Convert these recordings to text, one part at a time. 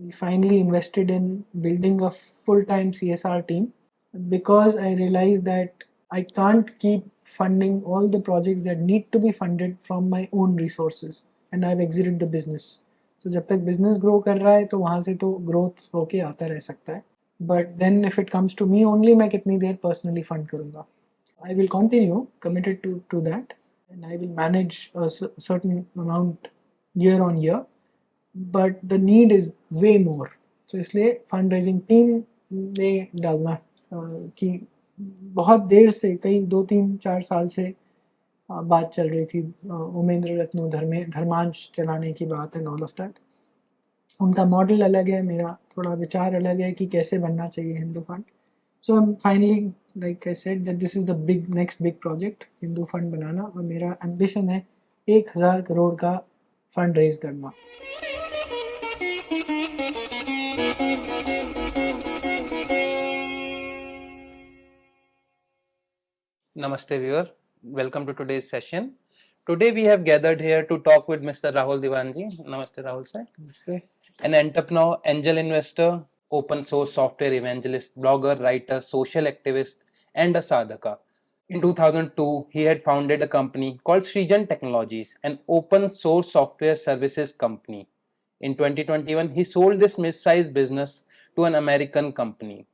We finally invested in building a full-time CSR team because I realized that I can't keep funding all the projects that need to be funded from my own resources, and I've exited the business. So जब तक business grow कर रहा है तो वहाँ से तो growth होके आता रह सकता है, but then if it comes to me only, मैं कितनी देर personally fund करूँगा. I will continue committed to that, and I will manage a certain amount year on year, but the need is way more. So इसलिए fund raising team में डालना कि बहुत देर से कई 2-3-4 साल से बात चल रही थी उमेंद्र रत्नो धर्मांश चलाने की बात एंड ऑल ऑफ दैट. उनका मॉडल अलग है, मेरा थोड़ा विचार अलग है कि कैसे बनना चाहिए Hindu fund. So I am finally like I said that this is the next big project Hindu fund बनाना, और मेरा एम्बिशन है 1000 करोड़ का फंड रेज करना. Namaste viewer, welcome to today's session. Today we have gathered here to talk with Mr. Rahul Diwanji. Namaste Rahul sir. Namaste. An entrepreneur, angel investor, open source software evangelist, blogger, writer, social activist and a sadhaka. In 2002, he had founded a company called Srijan Technologies, an open source software services company. In 2021, he sold this mid-sized business to an American company.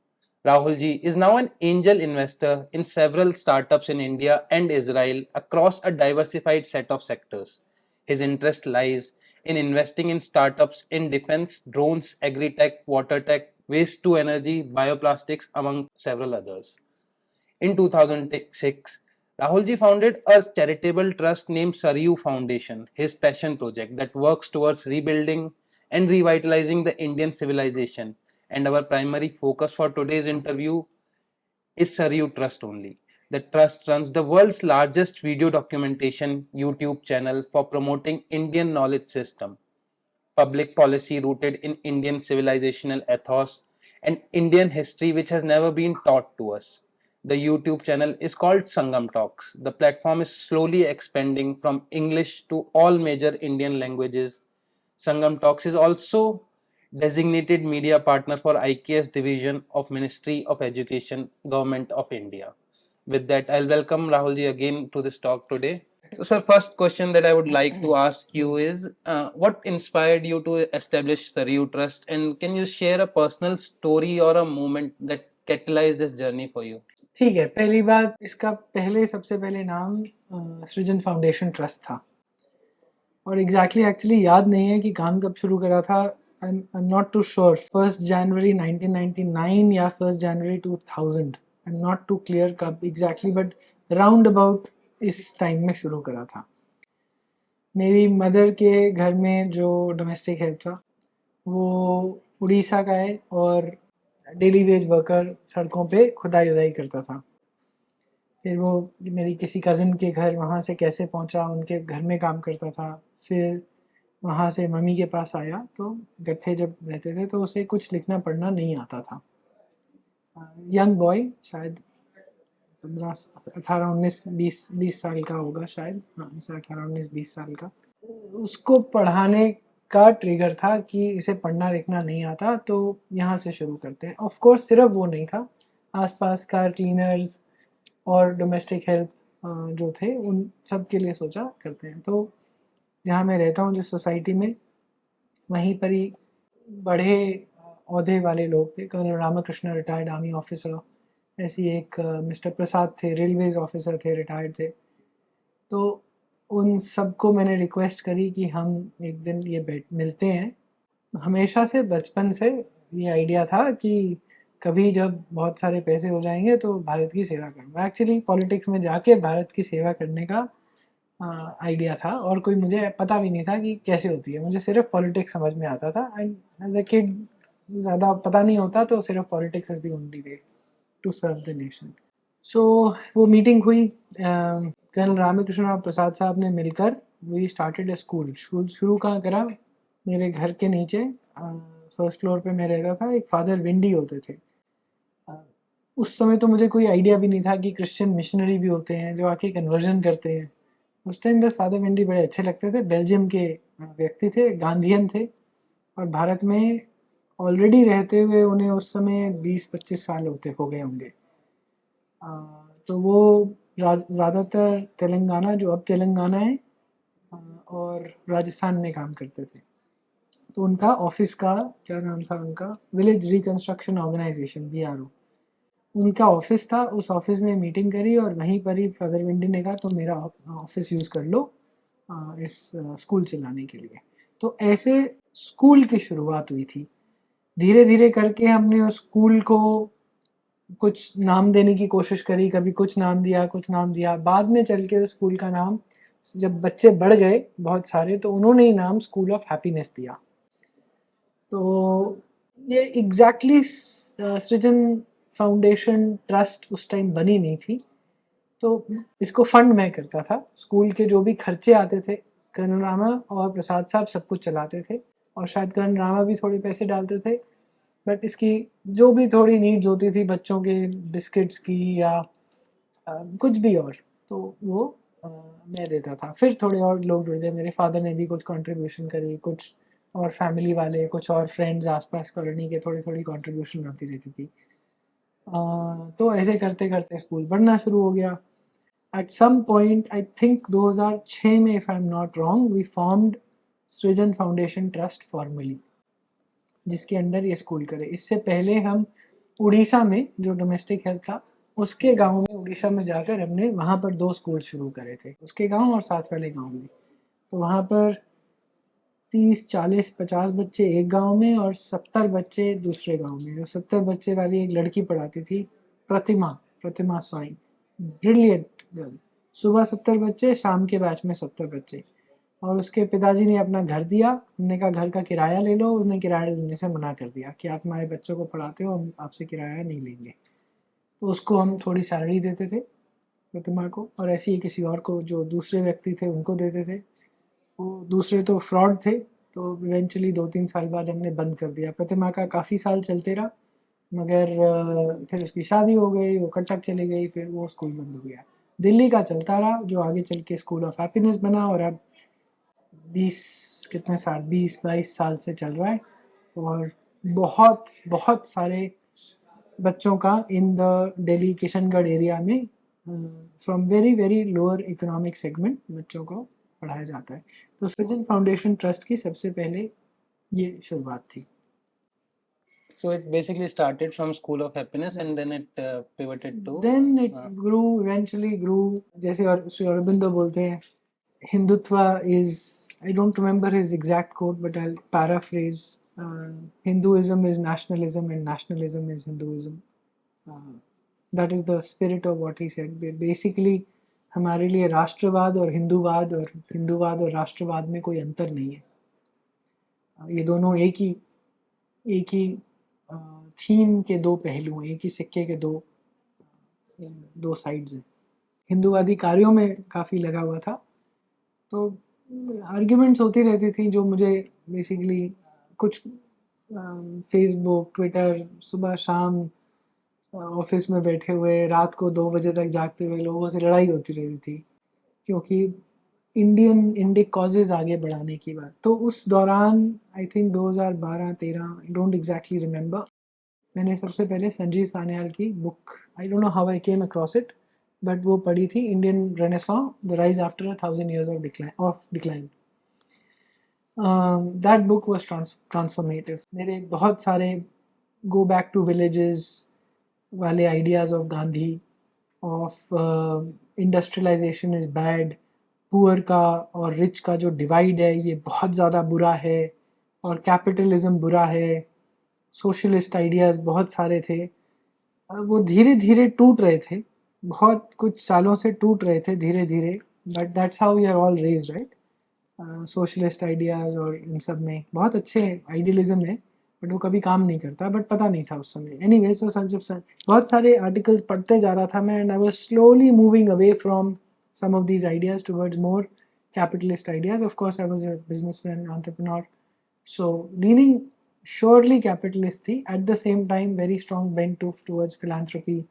Rahul ji is now an angel investor in several startups in India and Israel across a diversified set of sectors. His interest lies in investing in startups in defense, drones, agri-tech, water tech, waste to energy, bioplastics, among several others. In 2006, Rahul ji founded a charitable trust named Saryu Foundation, his passion project that works towards rebuilding and revitalizing the Indian civilization. And our primary focus for today's interview is Saryu Trust only. The trust runs the world's largest video documentation YouTube channel for promoting Indian knowledge system, public policy rooted in Indian civilizational ethos and Indian history which has never been taught to us. The YouTube channel is called Sangam Talks. The platform is slowly expanding from English to all major Indian languages. Sangam Talks is also designated media partner for IKS division of Ministry of Education, Government of India. With that, I'll welcome Rahul ji again to this talk today. So, sir, first question that I would like to ask you is, what inspired you to establish Saryu Trust, and can you share a personal story or a moment that catalyzed this journey for you? ठीक है, पहली बात, इसका सबसे पहले नाम सृजन foundation trust था, और एक्चुअली याद नहीं है कि काम कब शुरू करा था. I am not too sure, 1 जनवरी 1999 या 1 जनवरी 2000, I am not too clear कब एग्जैक्टली, बट राउंड अबाउट इस टाइम में शुरू करा था. मेरी मदर के घर में जो डोमेस्टिक हेल्प था वो उड़ीसा का है, और डेली वेज वर्कर सड़कों पे खुदाई उदाई करता था. फिर वो मेरी किसी कज़न के घर वहाँ से कैसे पहुँचा, उनके घर में काम करता था. फिर वहाँ से मम्मी के पास आया, तो गट्ठे जब रहते थे तो उसे कुछ लिखना पढ़ना नहीं आता था. यंग बॉय, शायद 18-19-20 साल का होगा शायद, हाँ 18-19-20 साल का. उसको पढ़ाने का ट्रिगर था कि इसे पढ़ना लिखना नहीं आता, तो यहाँ से शुरू करते हैं. ऑफ कोर्स सिर्फ वो नहीं था, आसपास कार क्लीनर्स और डोमेस्टिक हेल्प जो थे उन सब के लिए सोचा करते हैं. तो जहाँ मैं रहता हूँ जिस सोसाइटी में, वहीं पर ही बड़े ओहदे वाले लोग थे. Colonel Ramakrishna retired army officer, ऐसी एक मिस्टर प्रसाद थे, रेलवेज ऑफिसर थे, रिटायर्ड थे. तो उन सबको मैंने रिक्वेस्ट करी कि हम एक दिन ये मिलते हैं. हमेशा से बचपन से ये आइडिया था कि कभी जब बहुत सारे पैसे हो जाएंगे तो भारत की सेवा करूँगा. एक्चुअली पॉलिटिक्स में जाके भारत की सेवा करने का आइडिया था, और कोई मुझे पता भी नहीं था कि कैसे होती है. मुझे सिर्फ पॉलिटिक्स समझ में आता था. एज अ किड ज़्यादा पता नहीं होता, तो सिर्फ politics is the only way to serve the nation. So वो मीटिंग हुई, कर्नल रामकृष्ण और प्रसाद साहब ने मिलकर वी स्टार्टेड ए स्कूल. शुरू कहाँ करा, मेरे घर के नीचे फर्स्ट फ्लोर पे मैं रहता था. एक फादर विंडी होते थे. उस समय तो मुझे कोई आइडिया भी नहीं था कि क्रिश्चियन मिशनरी भी होते हैं जो आके कन्वर्जन करते हैं. उस टाइम बस फादर विंडी बड़े अच्छे लगते थे. बेल्जियम के व्यक्ति थे, गांधीयन थे, और भारत में ऑलरेडी रहते हुए उन्हें उस समय 20-25 साल हो गए होंगे। तो वो ज़्यादातर तेलंगाना, जो अब तेलंगाना है, और राजस्थान में काम करते थे। तो उनका ऑफिस का क्या नाम था, उनका विलेज रिकंस्ट्रक्शन ऑर्गेनाइजेशन, VRO उनका ऑफिस था। उस ऑफिस में मीटिंग करी और वहीं पर ही फादर विंडी ने कहा तो मेरा ऑफिस यूज़ कर लो इस स्कूल चलाने के लिए। तो ऐसे स्कूल की शुरुआत हुई थी। धीरे धीरे करके हमने उस स्कूल को कुछ नाम देने की कोशिश करी, कभी कुछ नाम दिया, कुछ नाम दिया। बाद में चल के उस स्कूल का नाम, जब बच्चे बढ़ गए बहुत सारे, तो उन्होंने ही नाम स्कूल ऑफ हैप्पीनेस दिया। तो ये एग्जैक्टली सृजन फाउंडेशन ट्रस्ट उस टाइम बनी नहीं थी। तो इसको फंड मैं करता था। स्कूल के जो भी खर्चे आते थे, कर्ण रामा और प्रसाद साहब सब कुछ चलाते थे, और शायद कर्ण रामा भी थोड़े पैसे डालते थे। बट इसकी जो भी थोड़ी नीड्स होती थी बच्चों के, बिस्किट्स की या कुछ भी और, तो वो मैं देता था। फिर थोड़े और लोग जुड़ गए, मेरे फादर ने भी कुछ कंट्रीब्यूशन करी, कुछ और फैमिली वाले, कुछ और फ्रेंड्स आसपास कॉलोनी के, थोड़ी थोड़ी कंट्रीब्यूशन आती रहती थी। तो ऐसे करते करते स्कूल बढ़ना शुरू हो गया। At some point I think 2006 में, if I am not wrong, we formed Srijan foundation trust formally, जिसके अंडर ये स्कूल करे। इससे पहले हम उड़ीसा में, जो डोमेस्टिक हेल्थ था, उसके गांव में, उड़ीसा में जाकर हमने वहाँ पर 2 स्कूल शुरू करे थे, उसके गांव और साथ वाले गांव में। तो वहाँ पर 30-40-50 बच्चे एक गांव में और 70 बच्चे दूसरे गांव में। जो 70 बच्चे वाली एक लड़की पढ़ाती थी, प्रतिमा स्वाइन, ब्रिलियंट गर्ल। सुबह 70 बच्चे, शाम के बैच में 70 बच्चे। और उसके पिताजी ने अपना घर दिया। हमने कहा घर का किराया ले लो, उसने किराया लेने से मना कर दिया कि आप हमारे बच्चों को पढ़ाते हो, हम आपसे किराया नहीं लेंगे। तो उसको हम थोड़ी सैलरी देते थे, प्रतिमा को, और ऐसे ही किसी और को, जो दूसरे व्यक्ति थे उनको देते थे। वो दूसरे तो फ्रॉड थे, तो इवेंचुअली 2-3 साल बाद हमने बंद कर दिया। प्रतिमा का काफ़ी साल चलते रहा, मगर फिर उसकी शादी हो गई, वो कटक चली गई, फिर वो स्कूल बंद हो गया। दिल्ली का चलता रहा, जो आगे चल के स्कूल ऑफ हैप्पीनेस बना, और अब 20-22 साल से चल रहा है। और बहुत बहुत सारे बच्चों का in the Delhi Kishangarh area में from very very lower economic segment बच्चों को पढ़ाया जाता है। तो सृजन फाउंडेशन ट्रस्ट की सबसे पहले ये शुरुआत थी। So it basically started from School of Happiness and then it pivoted to. Then it grew, eventually grew, जैसे और श्री अरबिंदो बोलते हैं, Hindutva is, I don't remember his exact quote, but I'll paraphrase. Hinduism is nationalism and nationalism is Hinduism. That is the spirit of what he said. Basically, हमारे लिए राष्ट्रवाद और हिंदूवाद और राष्ट्रवाद में कोई अंतर नहीं है। ये दोनों एक ही थीम के दो पहलू हैं, एक ही सिक्के के दो साइड्स हैं। हिंदूवादी कार्यों में काफ़ी लगा हुआ था, तो आर्ग्यूमेंट्स होती रहती थी, जो मुझे बेसिकली कुछ फेसबुक, ट्विटर, सुबह शाम ऑफिस में बैठे हुए, रात को 2 बजे तक जागते हुए लोगों से लड़ाई होती रहती थी, क्योंकि इंडिक कॉजेज़ आगे बढ़ाने की बात। तो उस दौरान I think 2012-13, I don't exactly remember, मैंने सबसे पहले संजीव सान्याल की book, I don't know how I came across it, but वो पढ़ी थी, Indian renaissance, the rise after 1000 years of decline. That book was transformative. मेरे बहुत सारे go back to villages वाले ideas of Gandhi, of industrialization is bad, poor का और rich का जो डिवाइड है ये बहुत ज़्यादा बुरा है, और कैपिटलिज्म बुरा है, सोशलिस्ट आइडियाज़ बहुत सारे थे। वो धीरे धीरे टूट रहे थे, बहुत कुछ सालों से टूट रहे थे धीरे धीरे, but that's how we are all raised, right. Socialist ideas और इन सब में बहुत अच्छे आइडियलिज्म है, बट वो कभी काम नहीं करता, बट पता नहीं था उस समय। एनीवेज, वो सब जब बहुत सारे आर्टिकल्स पढ़ते जा रहा था मैं, and I was slowly moving away from some of these ideas towards more capitalist ideas. Of course, I was a businessman, entrepreneur, so leaning surely capitalist थी, at the same time very strong bent towards philanthropy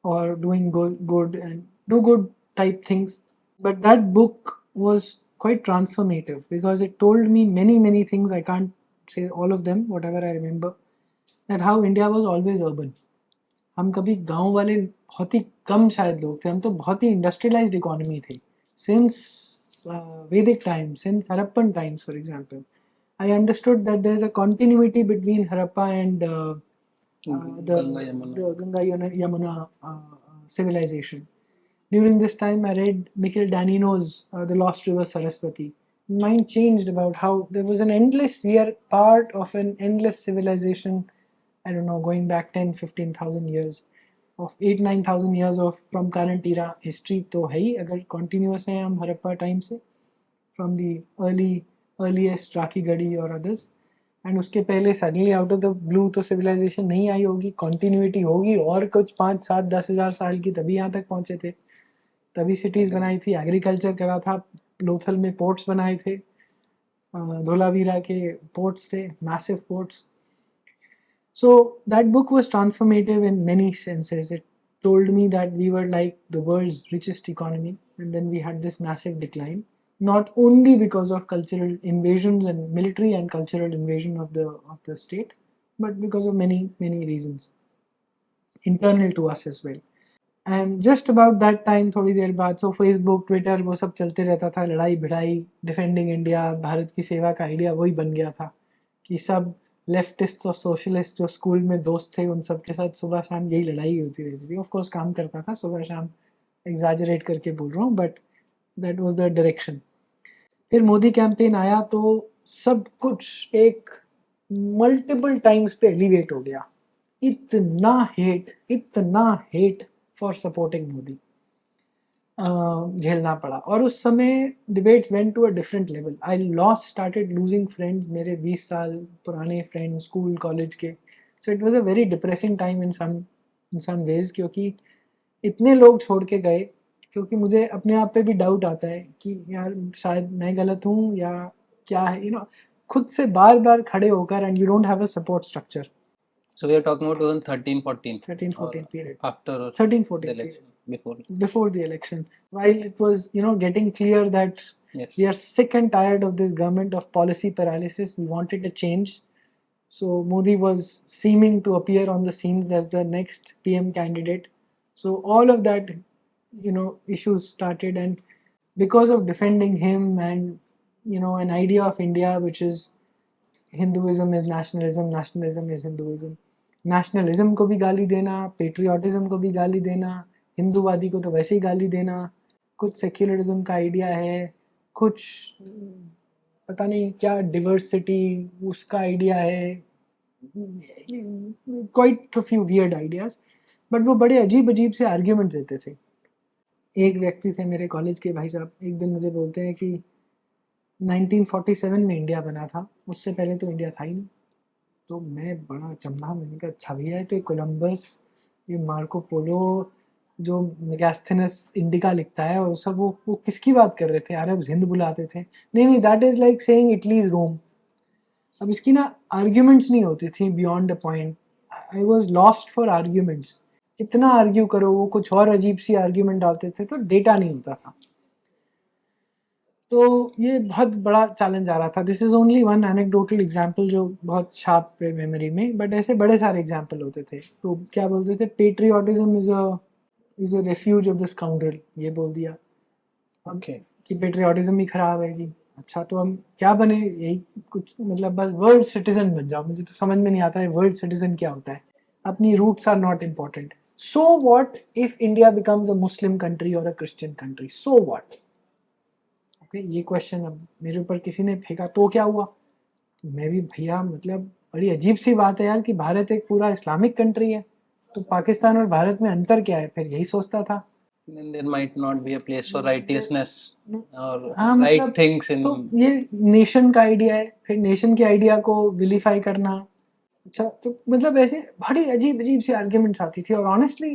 or doing good and do good type things. But that book was quite transformative because it told me many things I can't say all of them, whatever I remember, that how India was always urban. हम कभी गांव वाले बहुत ही कम शायद लोग थे, हम तो बहुत ही इंडस्ट्रियलाइज्ड इकोनॉमी थी since Vedic times, since Harappan times, for example. I understood that there is a continuity between Harappa and the Ganga Yamuna civilization. During this time, I read Michael Danino's The Lost River Saraswati. Mind changed about how there was an endless, we are part of an endless civilization, I don't know, going back 10, 15,000 years, of 8, 9,000 years of from current era history तो है ही, अगर continuous हैं हम Harappa time से, from the earliest Rakhigarhi or others, and उसके पहले suddenly out of the blue तो civilisation नहीं आई होगी, कॉन्टिन्यूटी होगी और कुछ 5, 7, 10 हज़ार साल की, तभी यहाँ तक पहुँचे थे, तभी सिटीज़ बनाई थी, एग्रीकल्चर करा था, लोथल में पोर्ट्स बनाए थे, धोलावीरा के पोर्ट्स थे, massive ports. So that book was transformative in many senses. It told me that we were like the world's richest economy, and then we had this massive decline, not only because of cultural invasions and military and cultural invasion of the state, but because of many reasons internal to us as well. And just about that time, थोड़ी देर बाद, so Facebook, Twitter वो सब चलते रहता था, लड़ाई भिड़ाई, defending India, Bharat की सेवा का आइडिया वही बन गया था कि सब लेफ्टिस्ट और सोशलिस्ट जो स्कूल में दोस्त थे उन सब के साथ सुबह शाम यही लड़ाई होती रहती थी. ऑफ कोर्स काम करता था सुबह शाम, एग्जैजरेट करके बोल रहा हूँ, but that was the direction. फिर मोदी कैंपेन आया तो सब कुछ एक मल्टीपल टाइम्स पे एलिवेट हो गया. इतना हेट फॉर सपोर्टिंग मोदी झेलना पड़ा, और उस समय debates went to a different level. I started losing friends, मेरे 20 साल पुराने फ्रेंड्स स्कूल कॉलेज के. So it was a very depressing time in some ways, क्योंकि इतने लोग छोड़ के गए, क्योंकि मुझे अपने आप पे भी डाउट आता है कि यार शायद मैं गलत हूँ या क्या है, यू नो, खुद से बार बार खड़े होकर, and you don't have a support structure. So we are talking about 2013-14. 13-14 period. After 13-14 the election. Before the election, while it was, you know, getting clear that Yes. we are sick and tired of this government of policy paralysis, we wanted a change. So Modi was seeming to appear on the scenes as the next PM candidate. So all of that, you know, issues started, and because of defending him and, you know, an idea of India which is Hinduism is nationalism, nationalism is Hinduism, nationalism को भी गाली देना, patriotism को भी गाली देना, हिंदूवादी को तो वैसे ही गाली देना, कुछ सेक्युलरिज्म का आइडिया है, कुछ पता नहीं क्या डिवर्सिटी उसका आइडिया है, quite a few weird ideas, but वो बड़े अजीब अजीब से आर्ग्यूमेंट्स देते थे. एक व्यक्ति थे मेरे कॉलेज के भाई साहब, एक दिन मुझे बोलते हैं कि 1947 में इंडिया बना था, उससे पहले तो इंडिया था ही नहीं. तो मैं बड़ा चंभा, मैंने कहा अच्छा भैया है, तो कोलंबस, ये मार्को पोलो, जो मेगास्थेनस इंडिका लिखता है और सब, वो किसकी बात कर रहे थे, अरब हिंद बुलाते थे. नहीं, that is like saying Italy is Rome. अब इसकी ना आर्ग्यूमेंट्स नहीं होती थी beyond a point. I was lost for arguments. इतना आर्ग्यू करो, वो कुछ और अजीब सी आर्ग्यूमेंट डालते थे, तो डेटा नहीं होता था. तो ये बहुत बड़ा चैलेंज आ रहा था. This is only one anecdotal example जो बहुत शार्प पे मेमोरी में, बट ऐसे बड़े सारे एग्जाम्पल होते थे. तो क्या बोलते थे, patriotism is a refuge of the scoundrel, ये बोल दिया. Okay. कि पेट्रियाटिज्म ही खराब है जी. अच्छा तो हम क्या बने, यही कुछ, मतलब बस वर्ल्ड सिटीजन बन जाओ. मुझे तो समझ में नहीं आता है वर्ल्ड सिटीजन क्या होता है. अपनी roots are not important. So what if India becomes a Muslim country और a Christian country, so what. Okay, ये क्वेश्चन अब मेरे ऊपर किसी ने फेंका तो क्या हुआ. मैं भी भैया, मतलब बड़ी अजीब सी बात है यार कि भारत एक पूरा इस्लामिक कंट्री है, तो पाकिस्तान और भारत में अंतर क्या है. फिर यही सोचता था. Then there might not be a place for righteousness or हाँ, right मतलब things in. तो ये नेशन का आइडिया है, फिर नेशन के आइडिया को विलीफाई करना. अच्छा तो मतलब ऐसे बड़ी अजीब अजीब सी आर्ग्यूमेंट्स आती थी, और honestly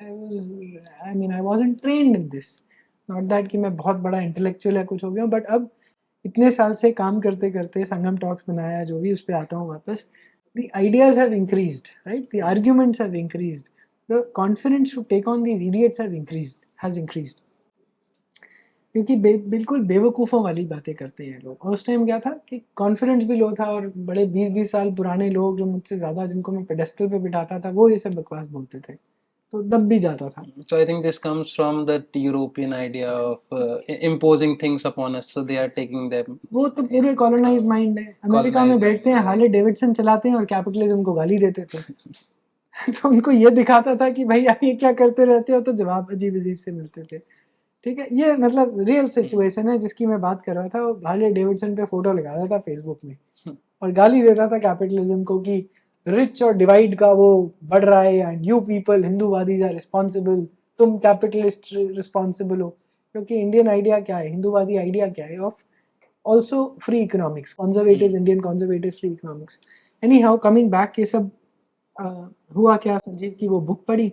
I mean I wasn't trained in this. Not that कि मैं बहुत बड़ा इंटेलेक्चुअल या कुछ हो गया, बट अब इतने साल से काम करते करते संगम टॉक्स बनाया, जो भी उस पर आता हूँ वापस, the ideas have increased, right, the arguments have increased, the confidence to take on these idiots have increased, has increased. क्योंकि बिल्कुल बेवकूफ़ों वाली बातें करते हैं लोग। और उस टाइम क्या था कि कॉन्फिडेंस भी लो था, और बड़े 20-20 साल पुराने लोग जो मुझसे ज़्यादा, जिनको मैं पेडेस्टल पे बिठाता था, वो ये सब बकवास बोलते थे, तो दब भी जाता था। So I think this comes from that European idea of imposing things upon us. So they are taking them. वो तो पूरे कॉलोनाइज्ड माइंड है। अमेरिका में colonized बैठते हैं, mind, हार्ले डेविडसन चलाते हैं और कैपिटलिज्म को गाली देते थे। तो उनको ये दिखाता था कि भाई आप ये क्या करते रहते हो, तो जवाब अजीब-अजीब से मिलते थे। ठीक है, ये मतलब रियल सिचुएशन है जिसकी मैं बात कर रहा था। वो हार्ले डेविडसन पे फोटो लगाता था फेसबुक में और गाली देता था कैपिटलिज्म को कि रिच और डिवाइड का वो बढ़ रहा है, एंड यू पीपल हिंदूवादीज आर रिस्पॉन्सिबल, तुम कैपिटलिस्ट रिस्पॉन्सिबल हो। क्योंकि इंडियन आइडिया क्या है, हिंदूवादी आइडिया क्या है, of also free economics, conservative Indian conservative free economics. Any how, coming back, ये सब हुआ क्या, संजीव की वो बुक पढ़ी,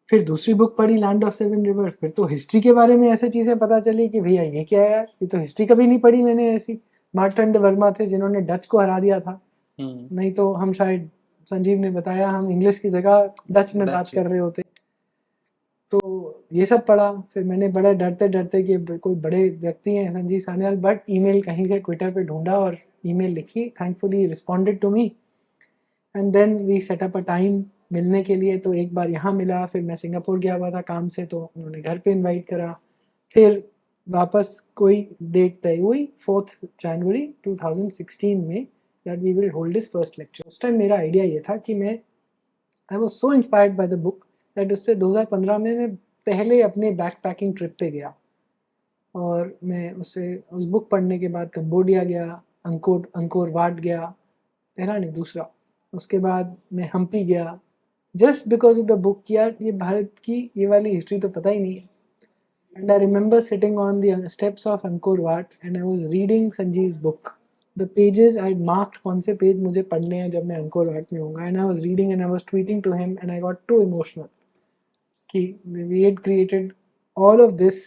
फिर दूसरी बुक पढ़ी लैंड ऑफ सेवन रिवर्स, फिर तो हिस्ट्री के बारे में ऐसे चीज़ें पता चली कि भैया ये क्या है यार, ये तो हिस्ट्री कभी नहीं पढ़ी मैंने ऐसी। मार्तंड वर्मा थे जिन्होंने डच को हरा दिया था, नहीं तो हम शायद, संजीव ने बताया, हम इंग्लिश की जगह डच में बात कर रहे होते। तो ये सब पढ़ा, फिर मैंने बड़े डरते डरते कि कोई बड़े व्यक्ति हैं संजीव सान्याल, बट ईमेल कहीं से ट्विटर पे ढूंढा और ईमेल लिखी, thankfully responded to me, and then we set up a time मिलने के लिए। तो एक बार यहाँ मिला, फिर मैं सिंगापुर गया हुआ था काम से, तो उन्होंने घर पे इनवाइट करा, फिर वापस कोई डेट तय हुई 4 जनवरी 2016 में, that we will hold this first lecture. उस टाइम मेरा आइडिया ये था कि मैं, I was so inspired by the book that उससे 2015 में मैं पहले अपने बैक पैकिंग ट्रिप पे गया, और मैं उससे उस बुक पढ़ने के बाद कंबोडिया गया, अंकोर वाट गया, पहला नहीं दूसरा, उसके बाद मैं हम्पी गया, just because of the book. यार ये भारत की ये वाली हिस्ट्री तो पता ही नहीं है। And I remember sitting on the steps of Angkor Wat and I was reading Sanjeev's book, the pages I marked कौन से पेज मुझे पढ़ने हैं जब मैं अंकोर वाट में होऊंगा, and I was reading and I was tweeting to him and I got too emotional कि we had created all of this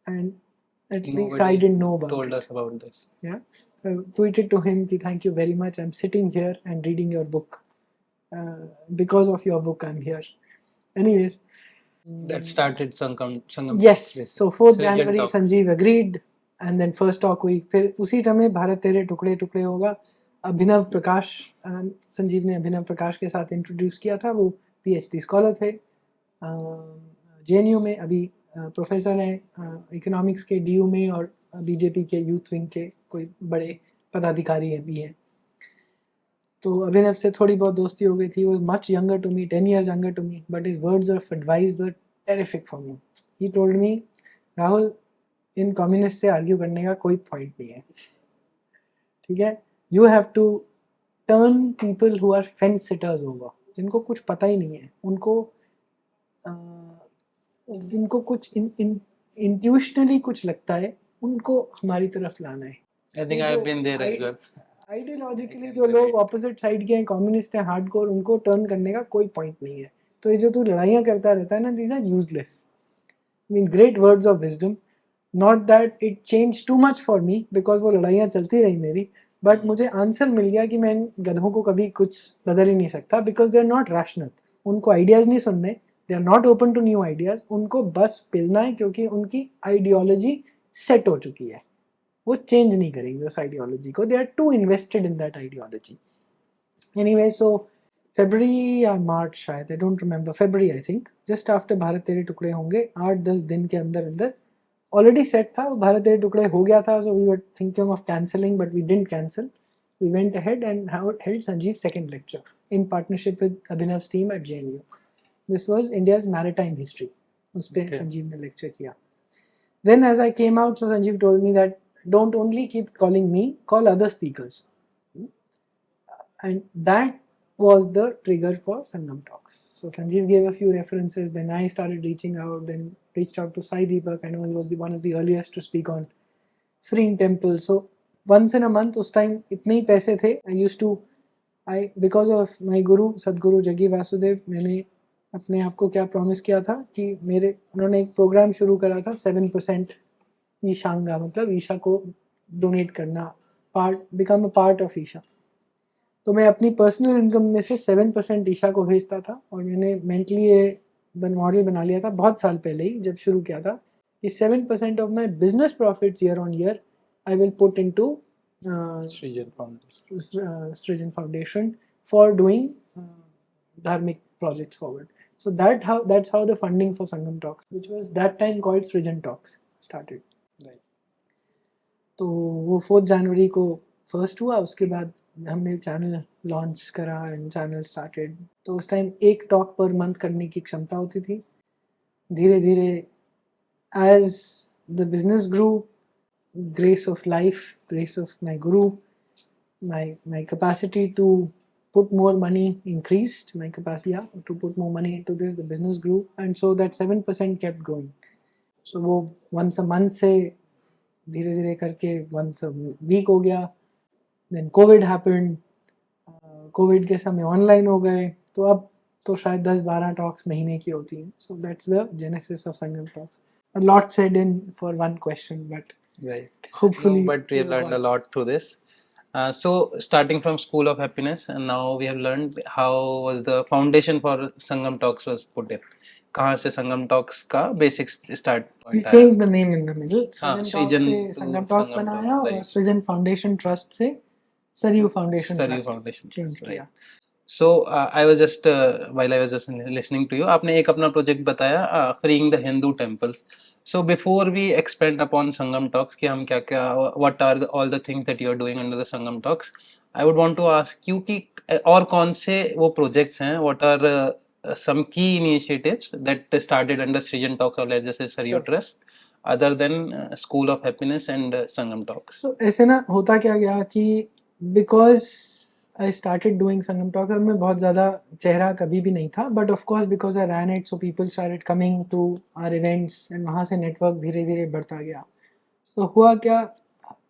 and at least I didn't know about told it. us about this. Yeah, so I tweeted to him ki thank you very much, I'm sitting here and reading your book, because of your book I'm here. Anyways, That started Sangam yes, Talks, so 4th Srijan January Talks. Sanjeev agreed and then first talk हुई। फिर उसी समय भारत तेरे टुकड़े टुकड़े होगा, अभिनव प्रकाश, संजीव ने अभिनव प्रकाश के साथ इंट्रोड्यूस किया था। वो पीएचडी स्कॉलर थे, जेएनयू में अभी प्रोफेसर हैं इकोनॉमिक्स के डीयू में, और बीजेपी के यूथ विंग के कोई बड़े पदाधिकारी हैं भी हैं। तो अभिनव से थोड़ी बहुत दोस्ती हो गई थी। वो much younger to me, 10 years younger to me, but his words of advice were terrific for me. He told me, Rahul, इन कम्युनिस्ट से आर्ग्यू करने का कोई पॉइंट नहीं है, ठीक है, you have to turn people who are fence sitters over, जिनको कुछ पता ही नहीं है, उनको जिनको कुछ इंट्यूशनली कुछ लगता है, उनको हमारी तरफ लाना है। I think I've been there as well. Ideologically जो लोग ऑपोजिट साइड के हैं, कम्युनिस्ट हैं, हार्डकोर, उनको टर्न करने का कोई पॉइंट नहीं है। तो ये जो तू लड़ाइयाँ करता रहता है ना, these are useless. I mean great words of wisdom, not that it change too much for me, because वो लड़ाइयाँ चलती रही मेरी, बट मुझे आंसर मिल गया कि मैं इन गधों को कभी कुछ बदल ही नहीं सकता, because they are not rational. उनको आइडियाज़ नहीं सुनने, they are not open to new ideas, उनको बस पिलना है, क्योंकि उनकी आइडियोलॉजी सेट हो चुकी है, वो चेंज नहीं करेंगे उस आइडियोलॉजी को, they are too invested in that ideology. Anyway, so फरवरी या मार्च शायद, आई डोंट रिमेंबर, फरवरी I think, just after Bharat तेरे टुकड़े होंगे, 8-10 दिन के अंदर अंदर ऑलरेडी सेट था, भारत तेरे टुकड़े हो गया था। So we were thinking of cancelling, but we didn't cancel, we went ahead and held Sanjeev second lecture in partnership with Abhinav's team at JNU. This was India's maritime history, उस पे संजीव ने लेक्चर किया। Then as I came out, so Sanjeev told me that don't only keep calling me, call other speakers. And that was the trigger for Sangam Talks. So Sanjeev gave a few references, then I started reaching out, then reached out to Sai Deepak. I know he was one of the earliest to speak on freeing temples. So once in a month, उस time इतने ही पैसे थे, I used to, because of my guru, Sadguru Jaggi Vasudev, मैंने अपने आप को क्या promise किया था कि मेरे, उन्होंने एक प्रोग्राम शुरू करा था 7% ईशांगा, मतलब ईशा को डोनेट करना, part, become a part of Isha. तो मैं अपनी पर्सनल इनकम में से 7% ईशा को भेजता था, और मैंने मेंटली ये मॉडल बना लिया था बहुत साल पहले ही, जब शुरू किया था, कि 7% of my business profits year on year I will put into Srijan Foundation. Srijan Foundation for doing dharmic projects forward. So that's how the funding for Sangam Talks, which was that time called Srijan Talks, started. Right. तो वो 4 जनवरी को first हुआ, उसके बाद हमने channel launch करा and channel started. तो उस टाइम एक टॉक पर मंथ करने की क्षमता होती थी. धीरे धीरे as the business grew, grace of life, grace of my guru, my capacity to put more money increased, my capacity to put more money into this, the business grew, and so that 7% kept growing. So वो once a month से धीरे धीरे करके once a week हो गया. Then COVID happened, Covid के समय online हो गए, तो अब तो शायद 10-12 टॉक्स महीने की होती हैं. So that's the genesis of Sangam talks. A lot said in for one question, but Right. hopefully No, but we have learned a lot through this. So starting from School of Happiness, and now we have learned how was the foundation for Sangam Talks was put in. कहाँ से संगम talks का basic start we point आया. changed the name in the middle. हाँ, सृजन talks सृजन से to Sangam talks संगम बनाया talks, और right. सृजन फाउंडेशन ट्रस्ट से Saryu foundation Saryu trust foundation change trust, किया. Right. So I was just while I was just listening to you, आपने एक अपना प्रोजेक्ट बताया freeing the Hindu temples. So before we expand upon Sangam Talks कि हम क्या क्या what are all the things that you are doing under the Sangam Talks, I would want to ask you कि और कौन से वो projects हैं, what are some key initiatives that started under Srijan Talks or let's just say Saryu Sure. Trust other than School of Happiness and Sangam Talks. तो ऐसे ना होता क्या गया कि because I started doing Sangam talk, और में बहुत ज़्यादा चेहरा कभी भी नहीं था, but of course because I ran it, so people started coming to our events and वहाँ से नेटवर्क धीरे धीरे बढ़ता गया. तो हुआ क्या,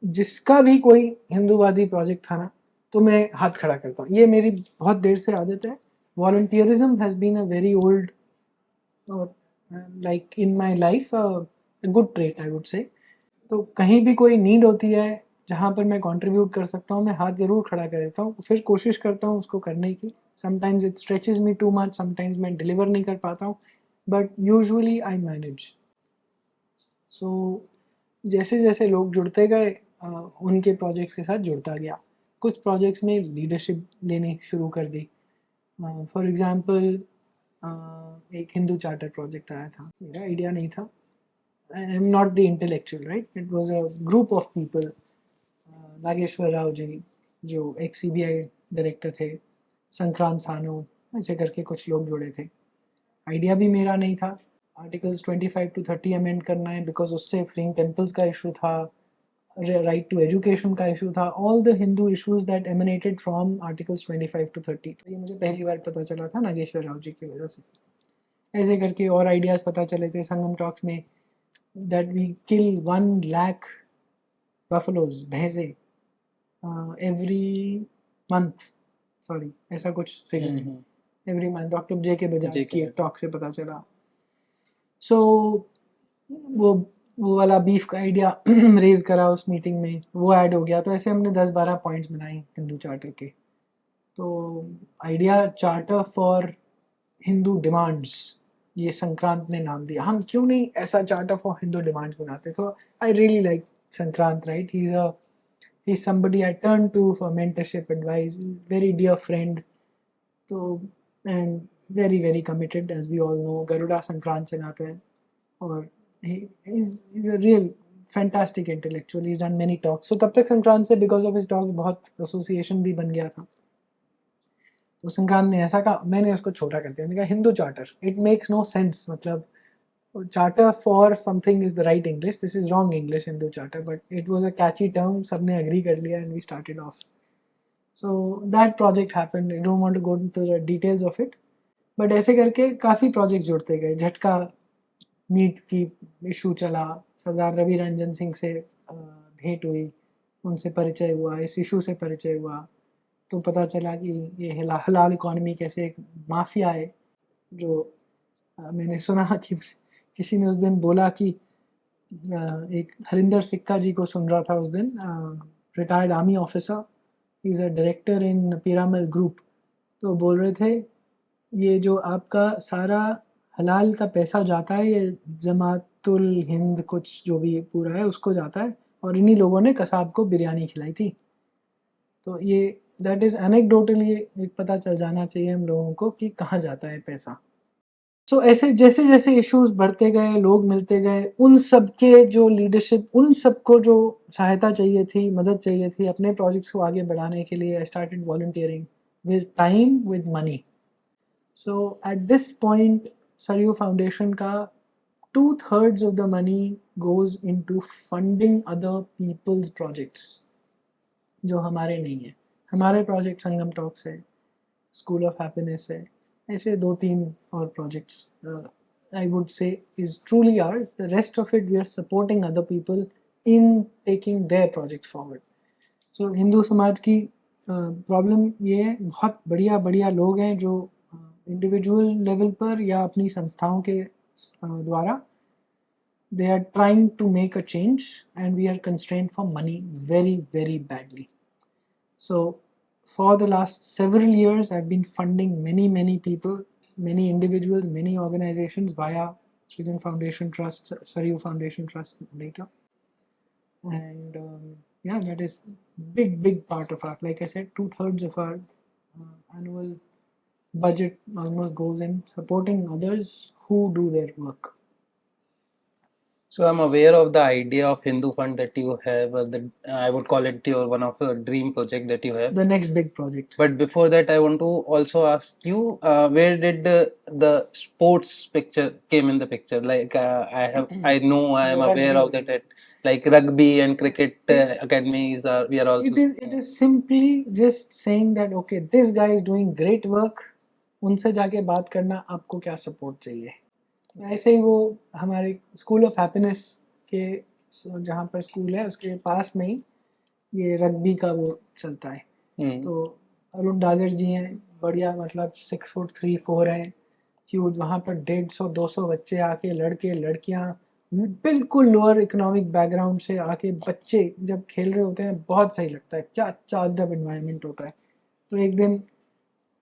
जिसका भी कोई हिंदूवादी प्रोजेक्ट था ना, तो मैं हाथ खड़ा करता हूँ. ये मेरी बहुत देर से आदत है. Volunteerism has been a very old, like in my life, good trait I would say. तो कहीं भी कोई नीड होती है जहाँ पर मैं कंट्रीब्यूट कर सकता हूँ, मैं हाथ ज़रूर खड़ा कर देता हूँ, फिर कोशिश करता हूँ उसको करने की. Sometimes it stretches me too much, sometimes मैं डिलीवर नहीं कर पाता हूँ, बट यूजुअली आई मैनेज. सो जैसे जैसे लोग जुड़ते गए, उनके प्रोजेक्ट्स के साथ जुड़ता गया. कुछ प्रोजेक्ट्स में लीडरशिप लेनी शुरू कर दी. फॉर एग्ज़ाम्पल एक हिंदू चार्टर प्रोजेक्ट आया था, मेरा आइडिया नहीं था. I am not the intellectual, right? It was a group of people. Nageshwar Rao ji जो एक CBI डायरेक्टर थे, संक्रांत सानू, ऐसे करके कुछ लोग जुड़े थे. आइडिया भी मेरा नहीं था. आर्टिकल्स 25 to 30 अमेंड करना है, बिकॉज उससे फ्रीइंग टेम्पल्स का इशू था, राइट टू एजुकेशन का इशू था, all the Hindu issues that emanated from articles 25 to 30. तो ये मुझे पहली बार पता चला था नागेश्वर राव जी की वजह से. ऐसे करके और आइडियाज़ पता चले थे संगम टॉक्स में, that we kill 1 lakh buffaloes, भैंसे, every month, sorry ऐसा कुछ फिगर है, every month. डॉक्टर जे के बजाज की एक टॉक से पता चला. सो वो वाला बीफ का आइडिया रेज करा उस मीटिंग में, वो ऐड हो गया. तो ऐसे हमने 10-12 पॉइंट्स बनाए हिंदू चार्टर के. तो idea charter for Hindu demands, ये संक्रांत ने नाम दिया. हम क्यों नहीं ऐसा चार्टर फॉर हिंदू डिमांड्स बनाते. तो I really like Sankrant, right. He is somebody I turn to for mentorship advice, very dear friend. तो and very very committed, as we all know. Garuda Sankrant चलाते हैं, और he is a real fantastic intellectual. He's done many talks. So तब तक संक्रांत से because of his talks बहुत association भी बन गया था. तो संक्रांत ने ऐसा कहा, मैंने उसको छोटा कर दिया. मैंने कहा Hindu charter, it makes no sense. मतलब charter for something is the right English, this is wrong English, Hindu charter. But it was a catchy term, सबने एग्री कर लिया and we started off. So that project happened. I don't want to go into the details of it, but ऐसे करके काफ़ी project जुड़ते गए. झटका NEET की इशू चला, सरदार रवि रंजन सिंह से भेंट हुई, उनसे परिचय हुआ, इस इशू से परिचय हुआ. तो पता चला कि ये हलाल इकॉनमी कैसे एक माफिया है. जो मैंने सुना कि किसी ने उस दिन बोला कि एक हरिंदर सिक्का जी को सुन रहा था उस दिन, retired army officer, he is a director in Piramal group. तो बोल रहे थे ये जो आपका सारा हलाल का पैसा जाता है, ये जमातुल हिंद कुछ जो भी पूरा है उसको जाता है, और इन्हीं लोगों ने कसाब को बिरयानी खिलाई थी। तो ये दैट इज़ एनेक्डोटली एक पता चल जाना चाहिए हम लोगों को कि कहाँ जाता है पैसा। सो ऐसे जैसे जैसे इश्यूज बढ़ते गए, लोग मिलते गए, उन सब के जो लीडरशिप, उन सबको जो सहायता चाहिए थी, मदद चाहिए थी अपने प्रोजेक्ट्स को आगे बढ़ाने के लिए, I started volunteering with time, with money. So at this point Saryu foundation का 2/3 of the money goes into funding other people's projects जो हमारे नहीं है। हमारे प्रोजेक्ट संगम टॉक्स है, स्कूल ऑफ हैप्पीनेस है, ऐसे 2-3 और projects I would say is truly ours. The rest of it we are supporting other people in taking their projects forward. So Hindu समाज की प्रॉब्लम ये है, बहुत बढ़िया बढ़िया लोग हैं जो इंडिविजुअल लेवल पर या अपनी संस्थाओं के द्वारा they are trying to make a change, and we are constrained for money very very badly. So for the last several years I've been funding many people, many individuals, many organizations via Srijan Foundation Trust, Saryu Foundation Trust later. And yeah, that is big part of our, like I said, 2/3 of our annual budget almost goes in supporting others who do their work. So I'm aware of the idea of Hindu Fund that you have. I would call it your one of your dream project that you have. The next big project. But before that, I want to also ask you, where did the sports picture came in the picture? Like I know, I am aware of that. Like rugby and cricket academies are. We are also. It is simply just saying that okay, this guy is doing great work. उनसे जाके बात करना, आपको क्या support चाहिए। ऐसे ही वो हमारे स्कूल ऑफ हैप्पीनेस के जहाँ पर स्कूल है उसके पास में ही ये रग्बी का वो चलता है। तो अरुण डागर जी हैं, बढ़िया, मतलब 6'3" 4" हैं, ह्यूज। वहाँ पर 150-200 बच्चे आके, लड़के लड़कियाँ बिल्कुल लोअर इकोनॉमिक बैकग्राउंड से आके बच्चे जब खेल रहे होते हैं, बहुत सही लगता है, क्या चार्ज्ड अप एनवायरनमेंट होता है। तो एक दिन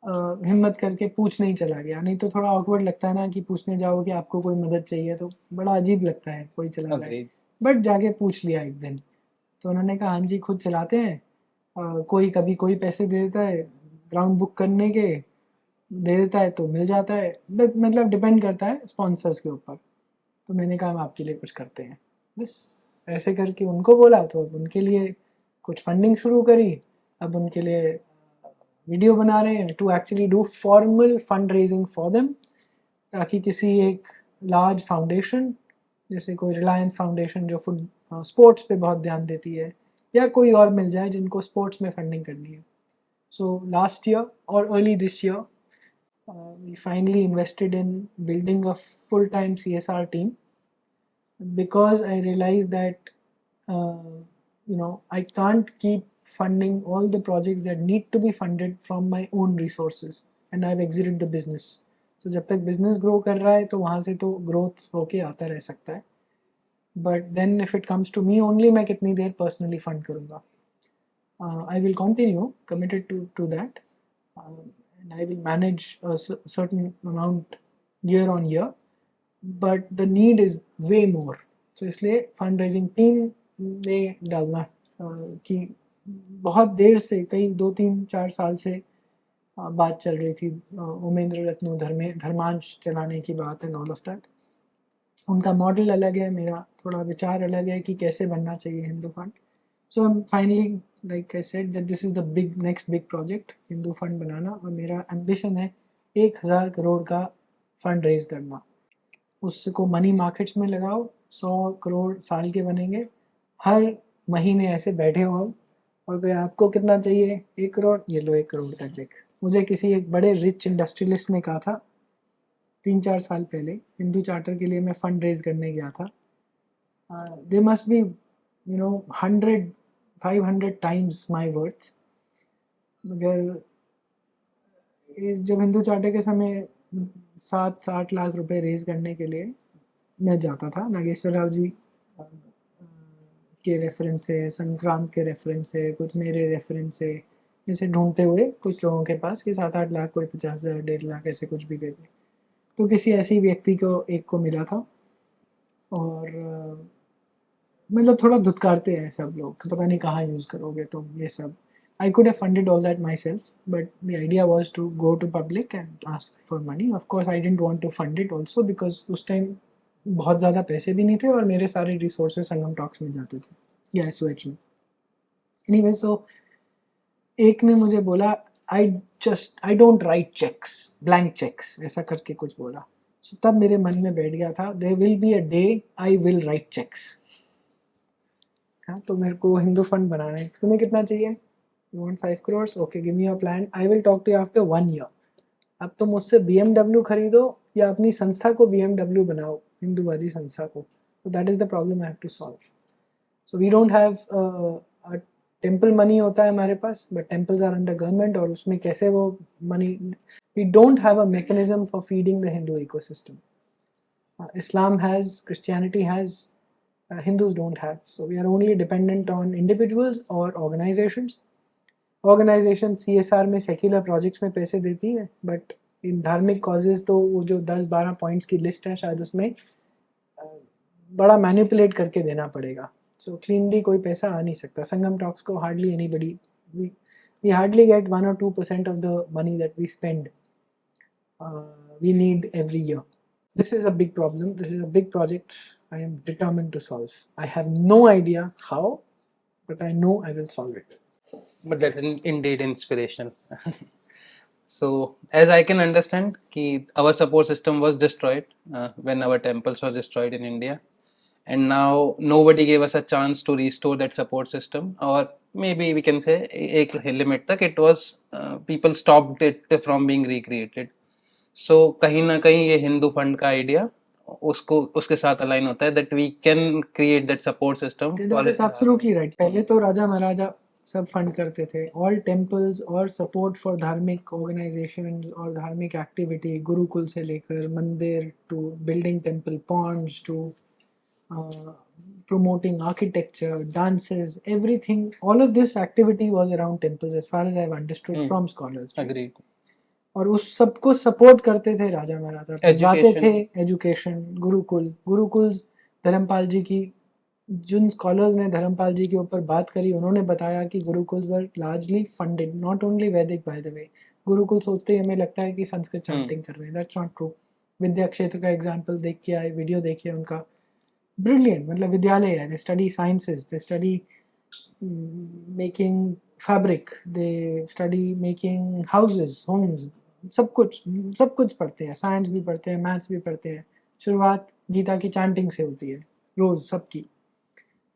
हिम्मत करके पूछने ही चला गया, नहीं तो थोड़ा ऑकवर्ड लगता है ना कि पूछने जाओ कि आपको कोई मदद चाहिए, तो बड़ा अजीब लगता है कोई चला जाए। बट जाके पूछ लिया एक दिन, तो उन्होंने कहा हाँ जी खुद चलाते हैं, कोई कभी कोई पैसे दे देता है ग्राउंड बुक करने के, दे देता है तो मिल जाता है, मतलब डिपेंड करता है स्पॉन्सर्स के ऊपर। तो मैंने कहा हम आपके लिए कुछ करते हैं, बस ऐसे करके उनको बोला, तो अब उनके लिए कुछ फंडिंग शुरू करी। अब उनके लिए वीडियो बना रहे हैं to actually do formal fund raising for them, ताकि किसी एक लार्ज फाउंडेशन जैसे कोई रिलायंस फाउंडेशन जो फुट स्पोर्ट्स पे बहुत ध्यान देती है, या कोई और मिल जाए जिनको स्पोर्ट्स में फंडिंग करनी है। सो लास्ट ईयर और early this year we finally invested in building a full-time CSR team, because I realized that I can't keep funding all the projects that need to be funded from my own resources, and I've exited the business. So जब तक business grow कर रहा है तो वहाँ से तो growth होके आता रह सकता है, but then if it comes to me only, मैं कितनी देर personally fund करूँगा। I will continue committed to that, and I will manage a certain amount year on year, but the need is way more. So इसलिए fund raising team में डालना कि बहुत देर से, कई 2-3-4 साल से बात चल रही थी, उमेंद्र रत्नू धर्मांश चलाने की बात है, ऑल ऑफ दैट। उनका मॉडल अलग है, मेरा थोड़ा विचार अलग है कि कैसे बनना चाहिए Hindu fund. So I am finally, like I said, that this is the next big project, Hindu fund बनाना, और मेरा एम्बिशन है 1000 करोड़ का फंड रेज करना। उसको मनी मार्केट्स में लगाओ, 100 करोड़ साल के बनेंगे। हर महीने ऐसे बैठे हो हम, और कोई आपको कितना चाहिए, 1 करोड़, ये लो 1 करोड़ का चेक। मुझे किसी एक बड़े रिच इंडस्ट्रियलिस्ट ने कहा था 3-4 साल पहले, हिंदू चार्टर के लिए मैं फंड रेज करने गया था, they must be 100-500 times my worth. मगर जब हिंदू चार्टर के समय 7-8 लाख रुपए रेज करने के लिए मैं जाता था, नागेश्वर राव जी के रेफरेंस से, संक्रांत के रेफरेंस से, कुछ मेरे रेफरेंस से, जैसे ढूंढते हुए कुछ लोगों के पास कि 7-8 लाख, कोई 50,000, 1.5 लाख, ऐसे कुछ भी दे दे। तो किसी ऐसी व्यक्ति को एक को मिला था और मतलब थोड़ा धुतकारते हैं सब लोग कि पता नहीं कहाँ यूज़ करोगे तुम ये सब. I could have funded all that myself, but the idea was to go to public and ask for money. Of course, I didn't want to fund it also because उस टाइम बहुत ज़्यादा पैसे भी नहीं थे और मेरे सारे रिसोर्सेज संगम टॉक्स में जाते थे या एसओएच में. Anyway, so एक ने मुझे बोला I don't write cheques, blank cheques ऐसा करके कुछ बोला. So, तब मेरे मन में बैठ गया था there will be a day I will write cheques. हाँ, तो मेरे को हिंदू फंड बनाना है. तुम्हें कितना चाहिए? You want 5 crores? Okay, give me your plan. I will talk to you after 1 year. अब तुम मुझसे BMW खरीदो या अपनी संस्था को BMW बनाओ, हिंदूवादी संस्था को. So that is the problem I have to solve. So we don't have a temple money होता है हमारे पास, but temples are under government और उसमें कैसे वो money, we don't have a mechanism for feeding the Hindu ecosystem. Islam has, Christianity has, Hindus don't have. So we are only dependent on individuals or organizations. Organisation CSR में secular projects में पैसे देती है, but in धार्मिक causes तो वो जो 10-12 points की लिस्ट है शायद उसमें बड़ा मैनिपुलेट करके देना पड़ेगा. सो क्लीनली कोई पैसा आ नहीं सकता. संगम टॉक्स को hardly anybody, we hardly get 1 or 2% of the money that we spend, we need every year. This is a big problem. This is a big project I am determined to solve. I have no idea how, but I know I will solve it. But that's indeed inspirational. So, as I can understand, our support system was destroyed when our temples were destroyed in India, and now nobody gave us a chance to restore that support system, or maybe we can say एक limit तक it was people stopped it from being recreated. So कहीं ना कहीं ये Hindu fund का idea उसको उसके साथ अलाइन होता है that we can create that support system. That is absolutely right. पहले तो राजा महाराजा सब फंड करते थे. ऑल टेम्पल्स और सपोर्ट फॉर धार्मिक ऑर्गेनाइजेशन और धार्मिक एक्टिविटी, गुरुकुल से लेकर मंदिर to building temple ponds to promoting architecture, dances, everything, all of this activity was around temples as far as I've understood from scholars. Agreed. और उस सबको सपोर्ट करते थे राजा महाराजा. जाते थे एजुकेशन, गुरुकुल धर्मपाल जी की, जिन स्कॉलर्स ने धर्मपाल जी के ऊपर बात करी उन्होंने बताया कि गुरुकुल्स वर लार्जली फंडेड, नॉट ओनली वैदिक बाय द वे. गुरुकुल सोचते ही हमें लगता है कि संस्कृत चैंटिंग कर रहे हैं, दैट्स नॉट ट्रू. विद्या क्षेत्र का एग्जांपल देख के आए, वीडियो देखिए उनका, ब्रिलियंट. मतलब विद्यालय है, they study sciences, they study making fabric, they study making houses, homes, सब कुछ पढ़ते हैं. साइंस भी पढ़ते हैं, मैथ्स भी पढ़ते हैं. शुरुआत गीता की चैंटिंग से होती है रोज सबकी.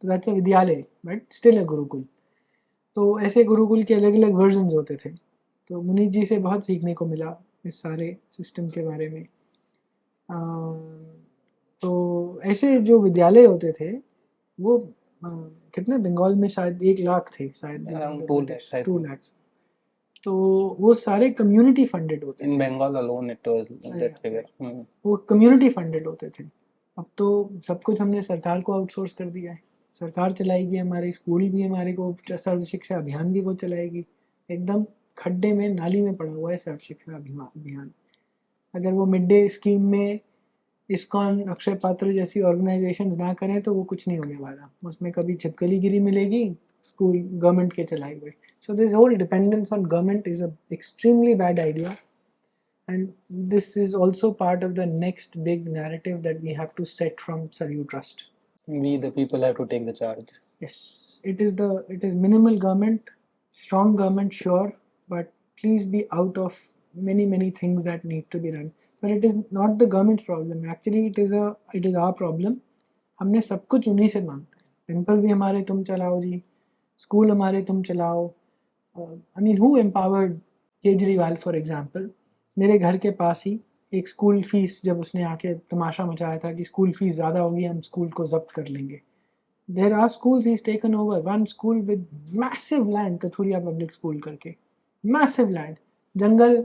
तो दैट्स अ विद्यालय, बट स्टिल अ गुरुकुल. तो ऐसे गुरुकुल के अलग अलग वर्जन्स होते थे. तो मुनीत जी से बहुत सीखने को मिला इस सारे सिस्टम के बारे में. तो ऐसे जो विद्यालय होते थे वो कितने बंगाल में शायद 1 लाख थे शायद, 2 lakhs. तो वो सारे कम्युनिटी फंडेड होते थे. In Bengal alone it was that figure. वो कम्युनिटी फंडेड होते थे. अब तो सब कुछ हमने सरकार को आउटसोर्स कर दिया है. सरकार चलाएगी हमारे स्कूल भी, हमारे को सर्व शिक्षा अभियान भी वो चलाएगी. एकदम खड्डे में नाली में पड़ा हुआ है सर्व शिक्षा अभियान. अगर वो मिड डे स्कीम में इस्कॉन, अक्षय पात्र जैसी ऑर्गेनाइजेशंस ना करें तो वो कुछ नहीं होने वाला. उसमें कभी छिपकली गिरी मिलेगी, स्कूल गवर्नमेंट के चलाए हुए. So this whole dependence on government is an extremely bad idea, and this is also part of the next big narrative that we have to set from Saryu Trust. We the people have to take the charge. Yes, it is minimal government, strong government, sure, but please be out of many things that need to be done. But it is not the government's problem. Actually, it is our problem. हमने सब कुछ उन्हीं से मांगते हैं. Temple भी हमारे तुम चलाओ जी, स्कूल हमारे तुम चलाओ. I mean, who empowered Kejriwal for example? मेरे घर के पास ही एक स्कूल फीस, जब उसने आके तमाशा मचाया था कि स्कूल फीस ज़्यादा होगी, हम स्कूल को जब्त कर लेंगे. There are schools he's taken over. One school with massive land, Kathuria public school करके, massive land, जंगल,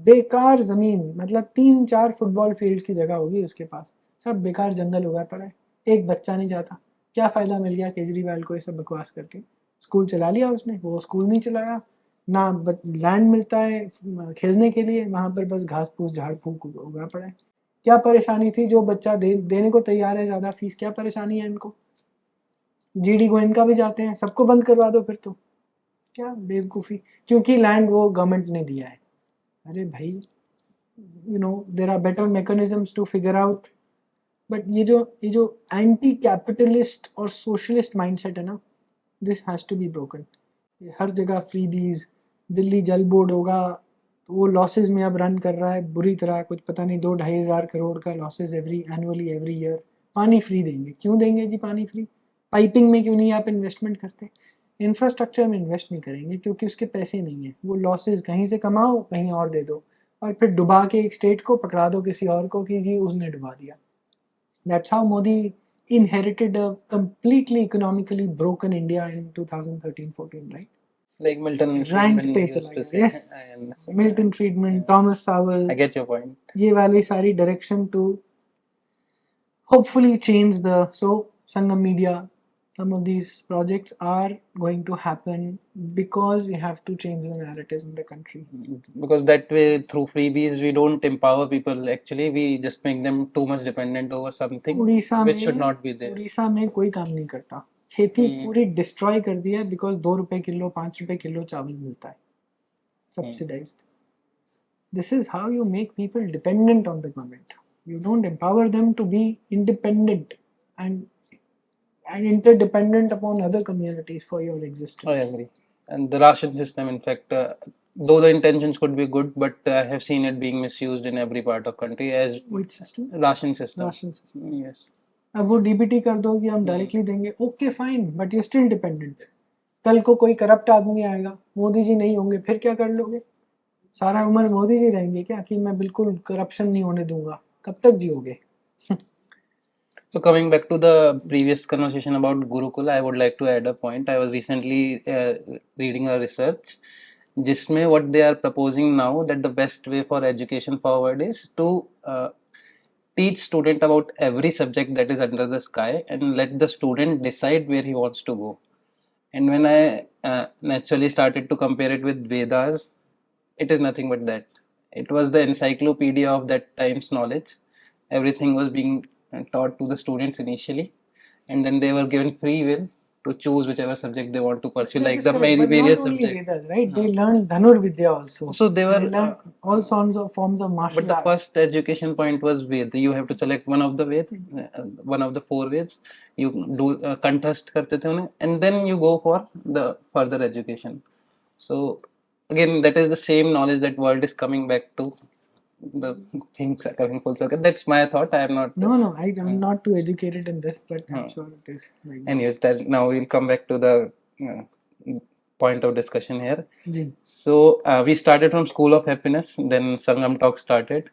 बेकार ज़मीन, मतलब 3-4 फुटबॉल फील्ड की जगह होगी उसके पास. सब बेकार जंगल उगा पड़ा है, एक बच्चा नहीं जाता. क्या फ़ायदा मिल गया केजरीवाल को ये सब बकवास करके? स्कूल चला लिया उसने, वो स्कूल नहीं चलाया. ना लैंड मिलता है खेलने के लिए, वहाँ पर बस घास फूस झाड़ फूक उगा पड़ा है। क्या परेशानी थी? जो बच्चा देने को तैयार है ज़्यादा फीस, क्या परेशानी है इनको? जीडी गोयनका भी जाते हैं, सबको बंद करवा दो फिर तो। क्या बेवकूफ़ी, क्योंकि लैंड वो गवर्नमेंट ने दिया है। अरे भाई, you know there are better mechanisms to figure out. But ये जो एंटी कैपिटलिस्ट और सोशलिस्ट माइंडसेट है ना, this has to be broken. हर जगह फ्रीबीज, दिल्ली जल बोर्ड होगा तो वो लॉसेस में अब रन कर रहा है बुरी तरह, कुछ पता नहीं 2-2.5 हज़ार करोड़ का लॉसेस एवरी ईयर। पानी फ्री देंगे, क्यों देंगे जी पानी फ्री? पाइपिंग में क्यों नहीं आप इन्वेस्टमेंट करते? इंफ्रास्ट्रक्चर में इन्वेस्ट नहीं करेंगे क्योंकि उसके पैसे नहीं है। वो लॉसेस कहीं से कमाओ, कहीं और दे दो, और फिर डुबा के एक स्टेट को पकड़ा दो किसी और को कि जी उसने डुबा दिया। That's how Modi inherited a completely economically broken India in 2013-14, right? Like Milton rank Friedman पे used चला to गया। say. Yes, I Milton understand. Friedman, Yeah, Thomas Sowell, I get your point. ये वाली सारी direction to hopefully change the Sangam Media. Some of these projects are going to happen because we have to change the narratives in the country. Because that way, through freebies, we don't empower people. Actually, we just make them too much dependent over something which should not be there. Orissa में कोई काम नहीं करता, खेती पूरी destroy कर दी है because 2 रुपए किलो 5 रुपए किलो चावल मिलता है subsidised. This is how you make people dependent on the government. You don't empower them to be independent and interdependent upon other communities for your existence. I agree. And the ration system, in fact, though the intentions could be good, but I have seen it being misused in every part of country as Which system? ration system. Ration system. Yes. अब वो DBT कर दो कि हम directly देंगे, okay fine, but you still dependent. कल को कोई करप्ट आदमी आएगा, मोदी जी नहीं होंगे, फिर क्या कर लोगे? सारा उम्र मोदी जी रहेंगे क्या कि मैं बिल्कुल करप्शन नहीं होने दूंगा? कब तक जियोगे? So coming back to the previous conversation about Gurukul, I would like to add a point. I was recently reading a research, जिसमें what they are proposing now that the best way for education forward is to teach student about every subject that is under the sky and let the student decide where he wants to go. And when I naturally started to compare it with Vedas, it is nothing but that. It was the encyclopedia of that time's knowledge. Everything was being taught to the students initially, and then they were given free will to choose whichever subject they want to pursue, That like is the correct, but not various only subjects. Vedas, right? They learned Dhanur Vidya also. So they They were, learned all forms of martial but the arts. first education point was Ved. You have to select one of the Ved, one of the four Veds. You do contest करते थे उन्हें, and then you go for the further education. So again, that is the same knowledge that world is coming back to. The things are coming full circle. That's my thought. I am not. No, I'm not too educated in this, but I'm sure it is like that. Anyways, that now we'll come back to the point of discussion here. Ji. So we started from School of Happiness, then Sangam Talk started,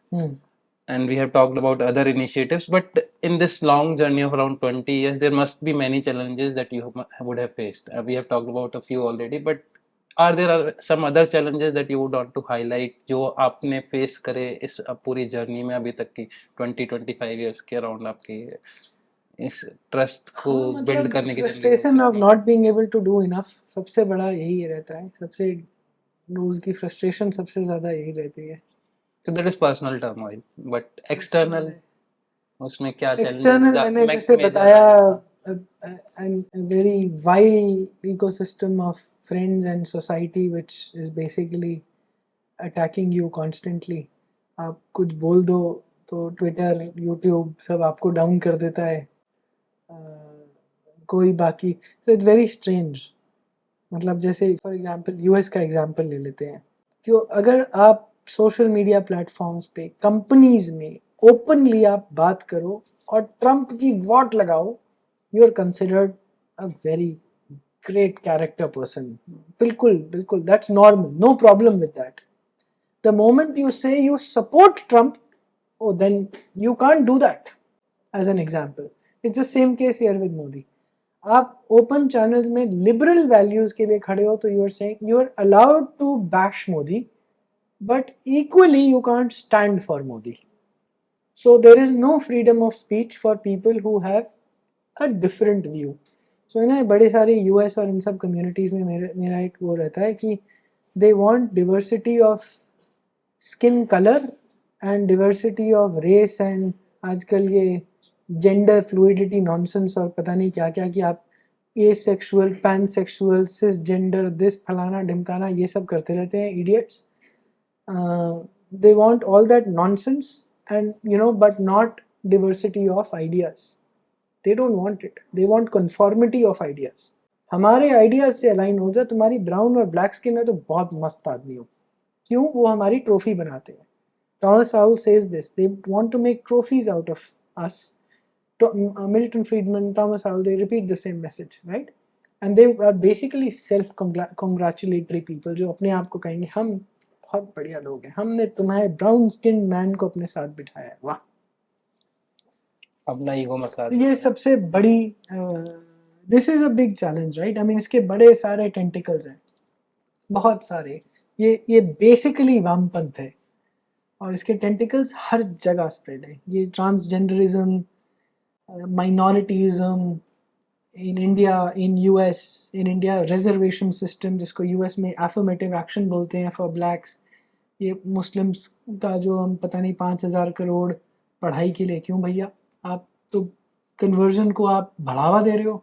and we have talked about other initiatives. But in this long journey of around 20 years, there must be many challenges that you would have faced. We have talked about a few already, but are there some other challenges that you would want to highlight जो आपने face करे इस पूरी journey में अभी तक की 20-25 years के around आपकी इस ट्रस्ट को बिल्ड करने की frustration of not being able to do enough, सबसे बड़ा यही रहता है, सबसे रोज की फ्रस्ट्रेशन सबसे ज्यादा यही रहती है। So that is personal turmoil, but external उसमें क्या एक्सटर्नल मैंने जैसे बताया, a very vile ecosystem of friends and society which is basically attacking you constantly. आप कुछ बोल दो तो ट्विटर यूट्यूब सब आपको डाउन कर देता है, कोई बाकी, so it's very strange। मतलब जैसे फॉर एग्जांपल यूएस का एग्जांपल ले लेते हैं, क्यों अगर आप सोशल मीडिया प्लेटफॉर्म्स पे कंपनीज में ओपनली आप बात करो और ट्रम्प की वोट लगाओ, you are considered a very great character person. बिल्कुल बिल्कुल, that's normal, no problem with that. The moment you say you support Trump, oh then you can't do that, as an example। it's the same case here with Modi. आप open channels में liberal values के लिए खड़े हो तो you are saying you are allowed to bash Modi, but equally you can't stand for Modi. So there is no freedom of speech for people who have a different view. So ना बड़े सारे US और इन सब कम्युनिटीज़ में मेरा एक वो रहता है कि they want diversity of skin color and diversity of race and आजकल ये gender fluidity nonsense और पता नहीं क्या क्या कि आप asexual, pansexual, cisgender, this फलाना ढिमकाना ये सब करते रहते हैं idiots. They want all that nonsense and but not diversity of ideas. They don't want it. They want conformity of ideas. हमारे आइडियाज से अलाइन हो जा, तुम्हारी ब्राउन और ब्लैक स्किन है तो बहुत मस्त आदमी हो. क्यों? वो हमारी ट्रॉफी बनाते हैं. Thomas Sowell says this. They want to make trophies out of us. Milton Friedman, Thomas Sowell, they repeat the same message, right? And they are basically self-congratulatory people जो अपने आप को कहेंगे हम बहुत बढ़िया लोग हैं, हमने तुम्हारे ब्राउन स्किन मैन को अपने साथ बिठाया है, वाह. अपना ईगो मसाज. तो ये सबसे बड़ी this is a big challenge, right? I mean इसके बड़े सारे टेंटिकल्स हैं, बहुत सारे. ये बेसिकली वामपंथ है और इसके टेंटिकल्स हर जगह स्प्रेड है. ये transgenderism, minorityism in India, in US, in India reservation system जिसको यूएस में एफर्मेटिव एक्शन बोलते हैं फॉर ब्लैक्स. ये मुस्लिम्स का जो हम पता नहीं 5,000 करोड़ पढ़ाई के लिए, क्यों भैया? आप तो कन्वर्जन को आप बढ़ावा दे रहे हो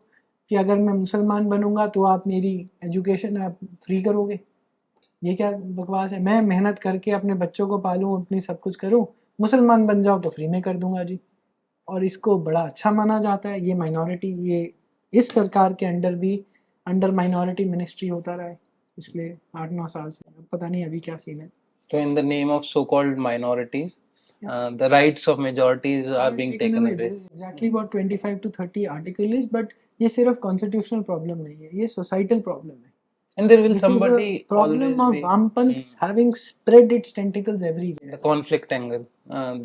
कि अगर मैं मुसलमान बनूंगा तो आप मेरी एजुकेशन आप फ्री करोगे. ये क्या बकवास है? मैं मेहनत करके अपने बच्चों को पालूं, अपनी सब कुछ करूं, मुसलमान बन जाओ तो फ्री में कर दूंगा जी. और इसको बड़ा अच्छा माना जाता है. ये माइनॉरिटी, ये इस सरकार के अंडर भी अंडर माइनॉरिटी मिनिस्ट्री होता रहा है पिछले 8-9 साल से. पता नहीं अभी क्या सीन है. So in the name of so-called minorities, the rights of majorities are being taken away. This is exactly what 25 to 30 article is, but ये सिर्फ constitutional problem नहीं है, ये societal problem है. And there will This somebody is a problem of always be Vampanth having spread its tentacles everywhere. the conflict angle.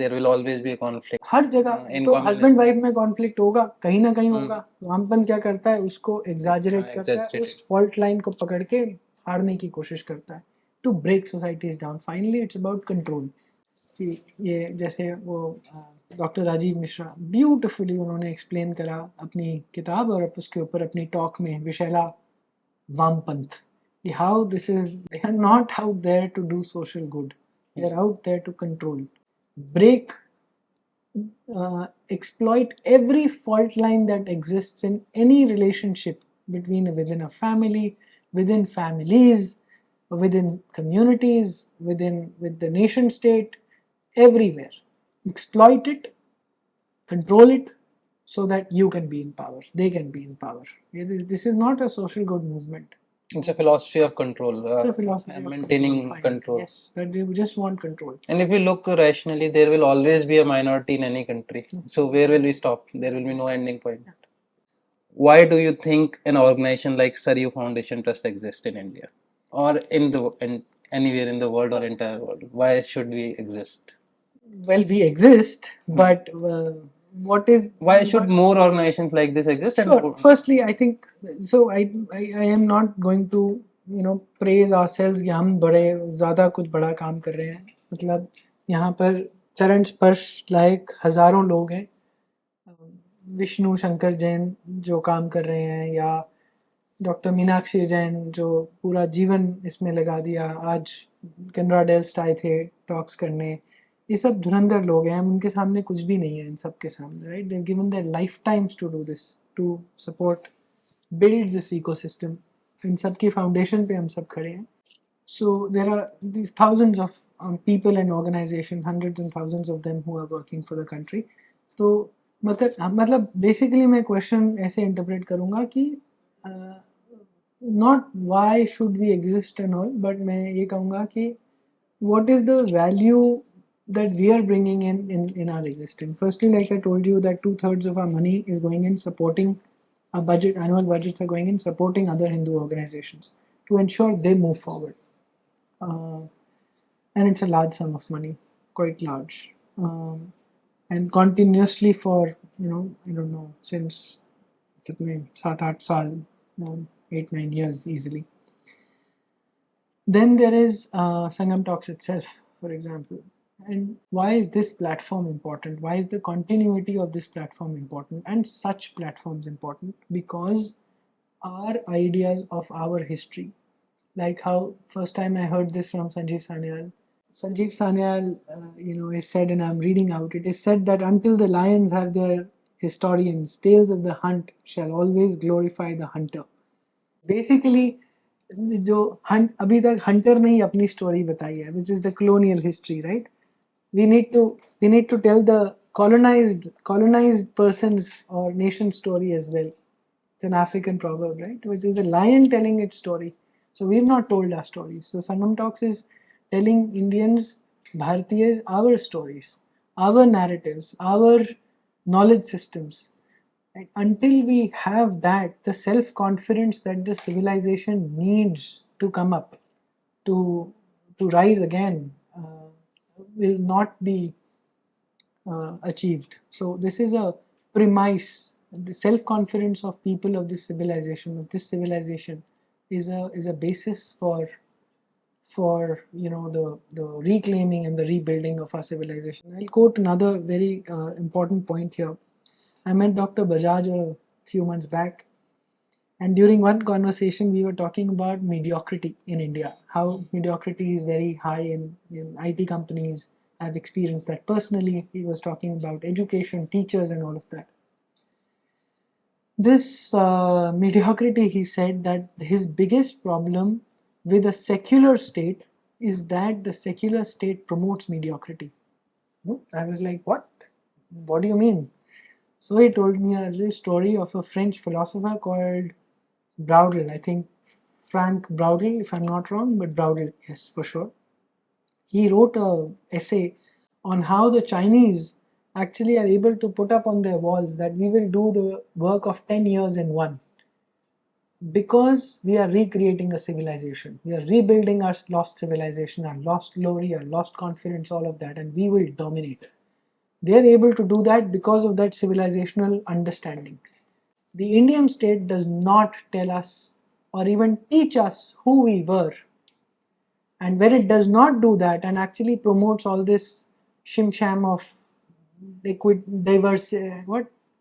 There will always be a conflict. हर जगह in तो communism. Husband wife में conflict होगा, कहीं ना कहीं होगा. वामपंथ क्या करता है? उसको एग्जैजरेट करता है, exaggerate. उस फॉल्ट लाइन को पकड़ के हारने की कोशिश करता है, to break societies down. Finally it's about control. ये जैसे वो डॉक्टर राजीव मिश्रा ब्यूटिफुली उन्होंने एक्सप्लेन करा अपनी किताब और उसके ऊपर अपनी टॉक में, Vishaila Vampanth, how this is, they are not out there to do social good, they are out there to control, break, exploit every fault line that exists in any relationship within a family, within families, within communities, with the nation state, everywhere. Exploit it, control it, so that you can be in power, they can be in power. This is not a social good movement. It's a philosophy of control. It's a philosophy and of maintaining fine. control. Yes, that they just want control. And if we look rationally, there will always be a minority in any country. So where will we stop? There will be no ending point. Why do you think an organization like Saryu Foundation Trust exists in India, or in anywhere in the world or entire world? Why should we exist? Well, we exist, but what is Why should more organizations like this exist? And Sure. Firstly, I think so. I am not going to praise ourselves कि हम बड़े ज़्यादा कुछ बड़ा काम कर रहे हैं. मतलब यहाँ पर चरण स्पर्श लायक हज़ारों लोग हैं. विष्णु शंकर जैन जो काम कर रहे हैं, या डॉक्टर मीनाक्षी जैन जो पूरा जीवन इसमें लगा दिया. आज कैनरा डेल्स्ट आए थे टॉक्स करने. ये सब धुरंधर लोग हैं, हम उनके सामने कुछ भी नहीं है इन सब के सामने, right? They given their lifetimes to do this, to support build this ecosystem. इन सब की फाउंडेशन पे हम सब खड़े हैं. So there are these thousands of people and organization, hundreds and thousands of them who are working for the country. तो मतलब बेसिकली मैं क्वेश्चन ऐसे इंटरप्रेट करूँगा कि not why should we exist and all, but मैं ये कहूँगा कि what is the value that we are bringing in our existence. Firstly, like I told you, that 2/3 of our money is going in supporting our budget. Annual budgets are going in supporting other Hindu organizations to ensure they move forward. And it's a large sum of money, quite large, and continuously for I don't know, since 7-8 साल, 8-9 years easily. Then there is Sangam Talks itself, for example. And why is this platform important? Why is the continuity of this platform important, and such platforms important? Because our ideas of our history like how first time I heard this from Sanjeev Sanyal. Sanjeev Sanyal, is said, and I'm reading out. It is said that until the lions have their historians, tales of the hunt shall always glorify the hunter. Basically, जो hunt अभी तक hunter ने ही अपनी story बताई है, which is the colonial history, right? We need to tell the colonized person's or nation's story as well. It's an African proverb, right? Which is a lion telling its story. So we've not told our stories. So Sangam Talks is telling Indians, Bharatiyas, our stories, our narratives, our knowledge systems. And until we have that, the self-confidence that the civilization needs to come up, to rise again, will not be achieved. So this is a premise. The self-confidence of people of this civilization, is a basis for the reclaiming and the rebuilding of our civilization. I'll quote another very important point here. I met Dr. Bajaj a few months back, and during one conversation we were talking about mediocrity in India, how mediocrity is very high in IT companies. I've experienced that personally. He was talking about education, teachers, and all of that. This mediocrity, he said that his biggest problem with a secular state is that the secular state promotes mediocrity. I was like, what? What do you mean? So he told me a little story of a French philosopher called Braudel. I think Frank Braudel, if I'm not wrong, but Braudel, yes, for sure. He wrote a essay on how the Chinese actually are able to put up on their walls that we will do the work of 10 years in one, because we are recreating a civilization. We are rebuilding our lost civilization, our lost glory, our lost confidence, all of that, and we will dominate. They are able to do that because of that civilizational understanding. The Indian state does not tell us or even teach us who we were. And when it does not do that and actually promotes all this shim-sham of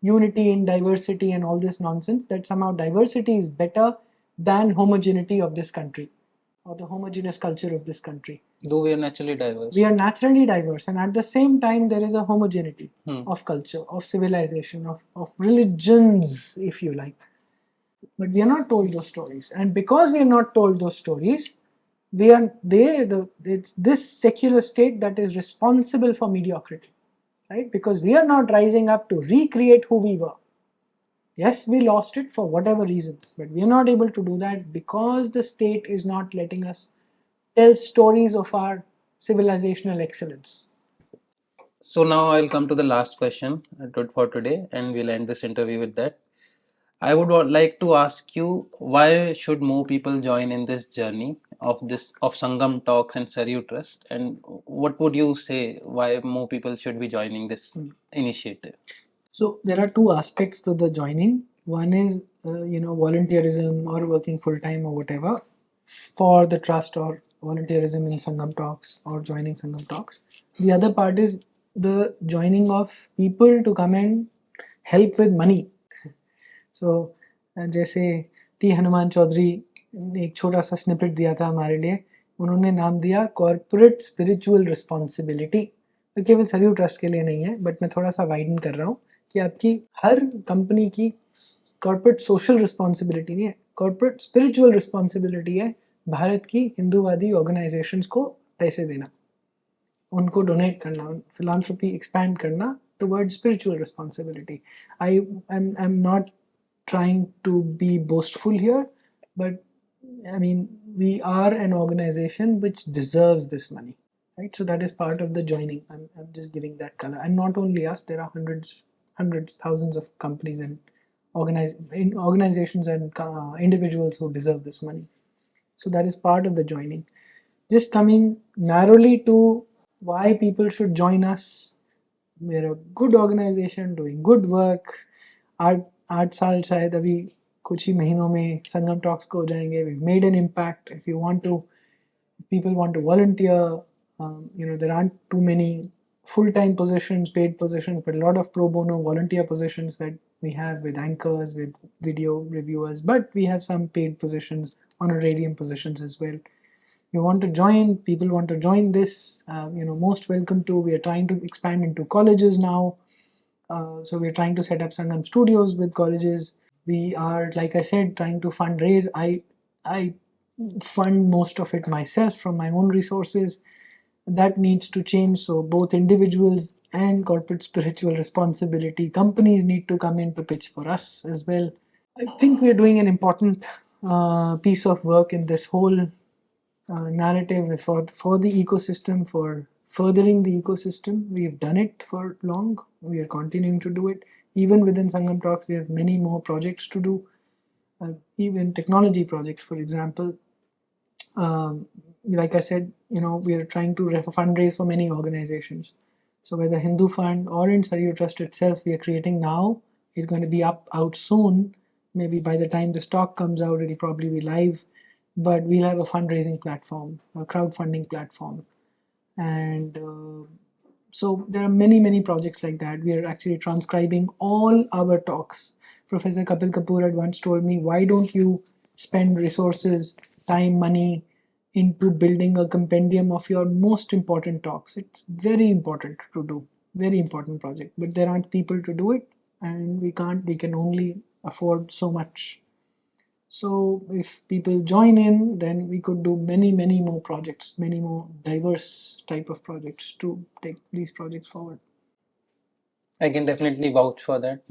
unity in diversity and all this nonsense, that somehow diversity is better than homogeneity of this country or the homogeneous culture of this country. Though we are naturally diverse. We are naturally diverse, and at the same time there is a homogeneity of culture, of civilization, of religions, if you like. But we are not told those stories, and because we are not told those stories, it's this secular state that is responsible for mediocrity, right? Because we are not rising up to recreate who we were. Yes, we lost it for whatever reasons, but we are not able to do that because the state is not letting us tell stories of our civilizational excellence. So now I'll come to the last question for today, and we'll end this interview with that. I would like to ask you, why should more people join in this journey of Sangam Talks and Saryu Trust, and what would you say why more people should be joining this initiative? So there are two aspects to the joining. One is volunteerism or working full time or whatever for the trust, or volunteerism in Sangam Talks or joining Sangam Talks. The other part is the joining of people to come and help with money. So जैसे T Hanuman Chaudhary ने एक छोटा सा snippet दिया था हमारे लिए. उन्होंने नाम दिया कॉर्पोरेट स्पिरिचुअल रिस्पॉन्सिबिलिटी. तो केवल सरयू ट्रस्ट के लिए नहीं है, बट मैं थोड़ा सा वाइडन कर रहा हूँ कि आपकी हर कंपनी की कॉर्पोरेट सोशल रिस्पॉन्सिबिलिटी नहीं है, कॉर्पोरेट स्पिरिचुअल रिस्पॉन्सिबिलिटी है भारत की हिंदूवादी ऑर्गेनाइजेशंस को पैसे देना, उनको डोनेट करना, फिलांथ्रोपी एक्सपैंड करना towards spiritual responsibility. I'm not trying to be boastful here, but I mean, we are an organization which deserves this money, right? So that is part of the joining. I'm just giving that color. And not only us, there are hundreds, thousands of companies and organizations and individuals who deserve this money. So that is part of the joining. Just coming narrowly to why people should join us. We're a good organization doing good work. 8 साल शायद अभी कुछ ही महीनों में संगम talks को हो जाएंगे. We've made an impact. If people want to volunteer, there aren't too many full-time positions, paid positions, but a lot of pro bono volunteer positions that we have with anchors, with video reviewers, but we have some paid positions honorarium positions as well. You want to join, people want to join this, most welcome to. We are trying to expand into colleges now. So we're trying to set up Sangam studios with colleges. We are, like I said, trying to fundraise. I fund most of it myself from my own resources. That needs to change. So both individuals and corporate spiritual responsibility, companies need to come in to pitch for us as well. I think we're doing an important piece of work in this whole narrative for the ecosystem, for furthering the ecosystem. We've done it for long. We are continuing to do it. Even within Sangam Talks, we have many more projects to do. Even technology projects, for example. Like I said, we are trying to fundraise for many organizations. So whether Hindu Fund or in Saryu Trust itself, we are creating now, is going to be out soon. Maybe by the time this talk comes out, it'll probably be live. But we'll have a fundraising platform, a crowdfunding platform. And so there are many projects like that. We are actually transcribing all our talks. Professor Kapil Kapoor had once told me, why don't you spend resources, time, money into building a compendium of your most important talks? It's very important to do, very important project, but there aren't people to do it, and we can only afford so much. So if people join in, then we could do many more projects, many more diverse type of projects to take these projects forward. I can definitely vouch for that,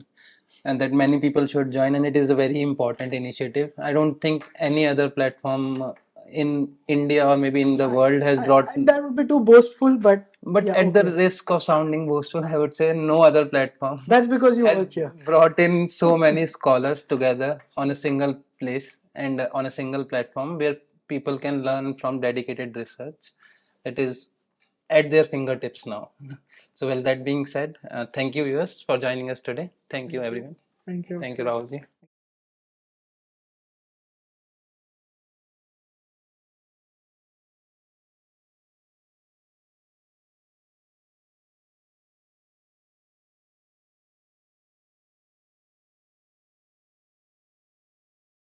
and that many people should join, and it is a very important initiative. I don't think any other platform in India or maybe in the world has brought. That would be too boastful, but yeah, at the okay. risk of sounding boastful, I would say no other platform That's because you has work here. brought in so many scholars together on a single place and on a single platform where people can learn from dedicated research. It is at their fingertips now. So, well, that being said, thank you, viewers, for joining us today. Thank you, everyone. Thank you. Thank you, Rahulji.